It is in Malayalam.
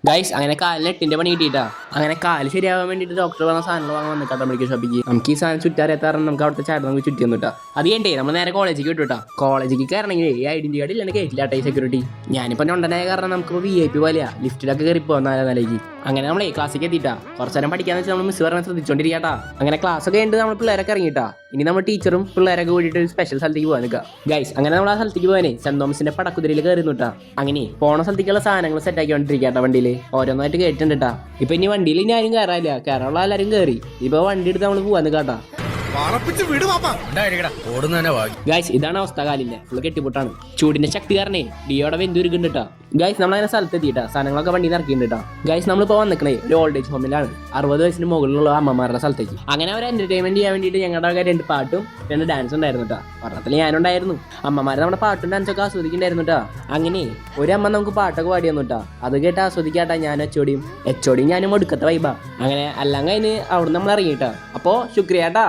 ഗൈസ് അങ്ങനെ കാലിന് 8ന്റെ പണി കിട്ടിയിട്ടാ. അങ്ങനെ കാല് ശരിയാവാൻ വേണ്ടിയിട്ട് ഡോക്ടർ പറഞ്ഞ സാധനങ്ങൾ വാങ്ങാൻ വന്നിട്ടാ മെഡിക്കൽ ഷോപ്പിക്ക്. നമുക്ക് ഈ സാധനം ചുറ്റാറിയാത്താറ് നമുക്ക് അവിടുത്തെ ചാട്ട് നമുക്ക് ചുറ്റി വന്നിട്ടാ. അത് കഴിഞ്ഞേ നമ്മൾ നേരെ കോളേജിലേക്ക് വിട്ടുട്ടാ. കോളേജിലേക്ക് കയറണമെങ്കിൽ ഈ ഐഡന്റി കാർഡ് ഇല്ലെങ്കിൽ കയറ്റില്ലാട്ടെ സെക്യൂരിറ്റി. ഞാനിപ്പോൾ ഞൊണ്ടനായ കാരണം നമുക്ക് VIP പോലെയാ ലിഫ്റ്റിലൊക്കെ കയറി പോകാൻ 4 നിലയ്ക്ക്. അങ്ങനെ നമ്മളെ ക്ലാസ്സിലേക്ക് എത്തിയിട്ടാ. കുറച്ച് നേരം പഠിക്കാന്ന് വെച്ചാൽ നമ്മൾ മിസ് പറഞ്ഞാൽ ശ്രദ്ധിച്ചോണ്ടിരിക്കാട്ടാ. അങ്ങനെ ക്ലാസ് ഒക്കെ ഉണ്ട്, നമ്മൾ പിള്ളേരൊക്കെ ഇറങ്ങിയിട്ടാ. ഇനി നമ്മൾ ടീച്ചറും പിള്ളേരൊക്കെ കൂടിയിട്ട് ഒരു സ്പെഷ്യൽ സ്ഥലത്തേക്ക് പോകാൻ നിൽക്കുക. ഗൈസ് അങ്ങനെ നമ്മൾ ആ സ്ഥലത്തേക്ക് പോകാനേ സെന്റ് തോമസിന്റെ പടക്കുതിരയിൽ കയറിന്നിട്ടാ. അങ്ങനെ പോണ സ്ഥലത്തേക്കുള്ള സാധനങ്ങൾ സെറ്റ് ആക്കിക്കൊണ്ടിരിക്കട്ടാ. വണ്ടിയിൽ ഓരോന്നായിട്ട് കയറ്റുണ്ടിട്ടാ. ഇപ്പൊ ഇനി വണ്ടിയിൽ ഇനി ആരും കയറാനില്ല, കയറാനുള്ള എല്ലാവരും കയറി. ഇപ്പൊ വണ്ടി എടുത്ത് നമ്മൾ പോവാൻ നിൽക്കാട്ടാ. ഗൈസ് ഇതാണ് അവസ്ഥ, കാലിന്റെ ഫുള്ള് കെട്ടിപ്പൊട്ടാണ്. ചൂടിന്റെ ശക്തി കാരണേ ഡിയോടെ വെന്തുരുക്കുണ്ടിട്ടാ. ഗൈസ് നമ്മളങ്ങനെ സ്ഥലത്ത് എത്തിയിട്ടാ. സാധനങ്ങളൊക്കെ വണ്ടി ഇറക്കിയിട്ടാ. ഗൈസ് നമ്മളിപ്പോൾ വന്നിക്കണേ ഒരു ഓൾഡ് ഏജ് ഹോമിലാണ്, 60 വയസ്സിന് മുകളിലുള്ള അമ്മമാരുടെ സ്ഥലത്തേക്ക്. അങ്ങനെ അവർ എന്റർടൈൻമെന്റ് ചെയ്യാൻ വേണ്ടിയിട്ട് ഞങ്ങളുടെ 2 പാട്ടും 2 ഡാൻസും ഉണ്ടായിരുന്നു കേട്ടോ. പറഞ്ഞത്തിൽ ഞാനുണ്ടായിരുന്നു. അമ്മമാരെ നമ്മുടെ പാട്ടും ഡാൻസൊക്കെ ആസ്വദിക്കുന്നുണ്ടായിരുന്നു കേട്ടോ. അങ്ങനെ ഒരു അമ്മ നമുക്ക് പാട്ടൊക്കെ പാടി തന്നു കേട്ടോ. അത് കേട്ട് ആസ്വദിക്കാട്ടാ ഞാനും എച്ചോടിയും ഞാനും ഒടുക്കത്തെ വൈബാ. അങ്ങനെ എല്ലാം കഴിഞ്ഞ് അവിടെ നമ്മൾ ഇറങ്ങിയിട്ടാ. അപ്പോൾ ശുക്രിയാട്ടാ.